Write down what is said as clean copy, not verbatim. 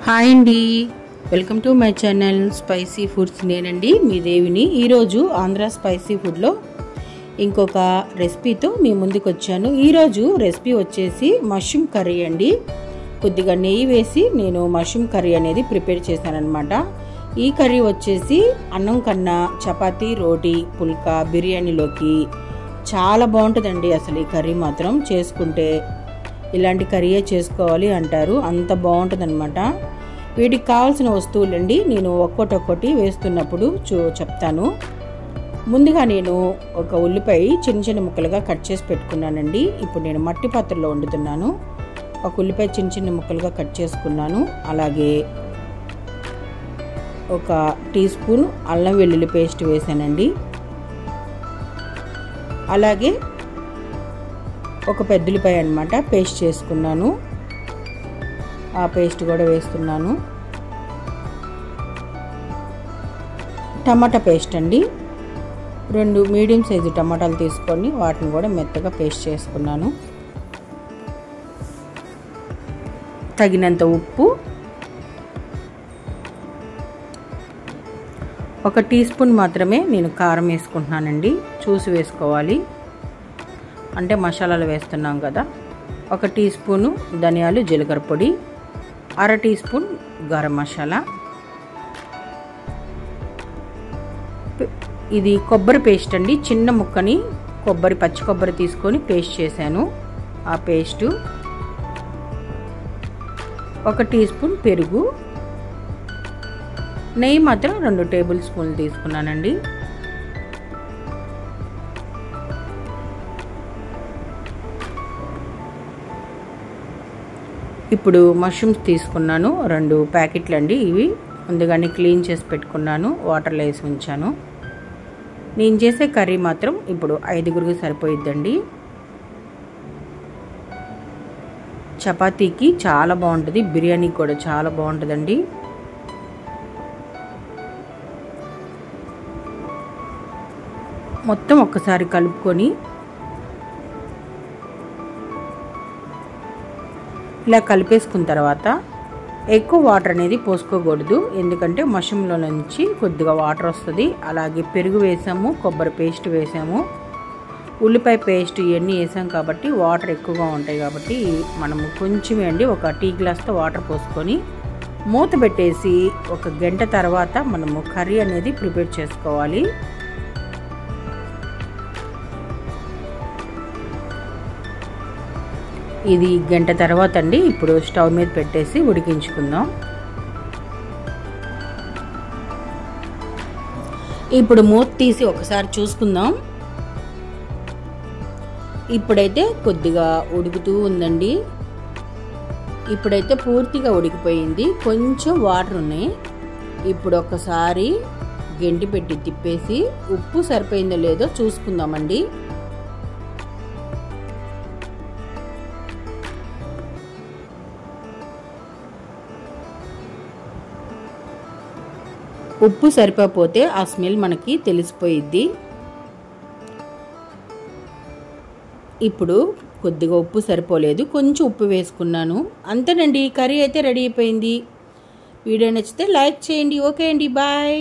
Hi అండి, welcome to my channel spicy foods. నేనండి మీ దేవిని. ఈరోజు ఆంధ్ర స్పైసీ ఫుడ్లో ఇంకొక రెసిపీతో మీ ముందుకు వచ్చాను. ఈరోజు రెసిపీ వచ్చేసి మష్రూమ్ కర్రీ అండి. కొద్దిగా నెయ్యి వేసి నేను మష్రూమ్ కర్రీ అనేది ప్రిపేర్ చేశానన్నమాట. ఈ కర్రీ వచ్చేసి అన్నం కన్నా చపాతీ, రోటీ, పుల్కా, బిర్యానీలోకి చాలా బాగుంటుందండి. అసలు ఈ కర్రీ మాత్రం చేసుకుంటే ఇలాంటి కర్రీయే చేసుకోవాలి అంటారు, అంత బాగుంటుందన్నమాట. వీటికి కావాల్సిన వస్తువులండి నేను ఒక్కొక్కటి వేస్తున్నప్పుడు చెప్తాను. ముందుగా నేను ఒక ఉల్లిపాయ చిన్న చిన్న ముక్కలుగా కట్ చేసి పెట్టుకున్నానండి. ఇప్పుడు నేను మట్టి పాత్రలో వండుతున్నాను. ఒక ఉల్లిపాయ చిన్న చిన్న ముక్కలుగా కట్ చేసుకున్నాను. అలాగే ఒక టీ స్పూన్ అల్లం వెల్లుల్లి పేస్ట్ వేసానండి. అలాగే ఒక పెద్ద ఉల్లిపాయ అన్నమాట పేస్ట్ చేసుకున్నాను. ఆ పేస్ట్ కూడా వేస్తున్నాను. టమాటా పేస్ట్ అండి, 2 మీడియం సైజు టమాటాలు తీసుకొని వాటిని కూడా మెత్తగా పేస్ట్ చేసుకున్నాను. తగినంత ఉప్పు, 1 టీ స్పూన్ మాత్రమే నేను కారం వేసుకుంటున్నానండి. చూసి వేసుకోవాలి, అంటే మసాలాలు వేస్తున్నాం కదా. 1 టీ స్పూను ధనియాలు, జీలకర్ర పొడి, 1/2 టీ స్పూన్ గరం మసాలా. ఇది కొబ్బరి పేస్ట్ అండి. చిన్న ముక్కని పచ్చి కొబ్బరి తీసుకొని పేస్ట్ చేశాను. ఆ పేస్టు, 1 టీ స్పూన్ పెరుగు, నెయ్యి మాత్రం 2 టేబుల్ స్పూన్లు తీసుకున్నానండి. ఇప్పుడు మష్రూమ్స్ తీసుకున్నాను, 2 ప్యాకెట్లు అండి. ఇవి ముందుగానే క్లీన్ చేసి పెట్టుకున్నాను, వాటర్లో వేసి ఉంచాను. నేను చేసే కర్రీ మాత్రం ఇప్పుడు 5గురికి సరిపోయిద్దండి. చపాతీకి చాలా బాగుంటుంది, బిర్యానీ కూడా చాలా బాగుంటుందండి. మొత్తం ఒక్కసారి కలుపుకొని ఇలా కలిపేసుకున్న తర్వాత ఎక్కువ వాటర్ అనేది పోసుకోకూడదు, ఎందుకంటే మష్రూమ్లో నుంచి కొద్దిగా వాటర్ వస్తుంది. అలాగే పెరుగు వేసాము, కొబ్బరి పేస్ట్ వేసాము, ఉల్లిపాయ పేస్ట్ ఇవన్నీ వేసాం కాబట్టి వాటర్ ఎక్కువగా ఉంటాయి. కాబట్టి మనము కొంచెం అండి 1 టీ గ్లాస్తో వాటర్ పోసుకొని మూత పెట్టేసి 1 గంట తర్వాత మనము కర్రీ అనేది ప్రిపేర్ చేసుకోవాలి. ఇది గంట తర్వాత అండి. ఇప్పుడు స్టవ్ మీద పెట్టేసి ఉడికించుకుందాం. ఇప్పుడు మూత తీసి ఒకసారి చూసుకుందాం. ఇప్పుడైతే కొద్దిగా ఉడుకుతూ ఉందండి. ఇప్పుడైతే పూర్తిగా ఉడికిపోయింది, కొంచెం వాటర్ ఉన్నాయి. ఇప్పుడు ఒకసారి గంటి పెట్టి తిప్పేసి ఉప్పు సరిపోయిందో లేదో చూసుకుందామండి. ఉప్పు సరిపోతే ఆ స్మెల్ మనకి తెలిసిపోయిద్ది. ఇప్పుడు కొద్దిగా ఉప్పు సరిపోలేదు, కొంచెం ఉప్పు వేసుకున్నాను. అంతేనండి, కర్రీ అయితే రెడీ అయిపోయింది. వీడియో నచ్చితే లైక్ చేయండి. ఓకే అండి, బాయ్.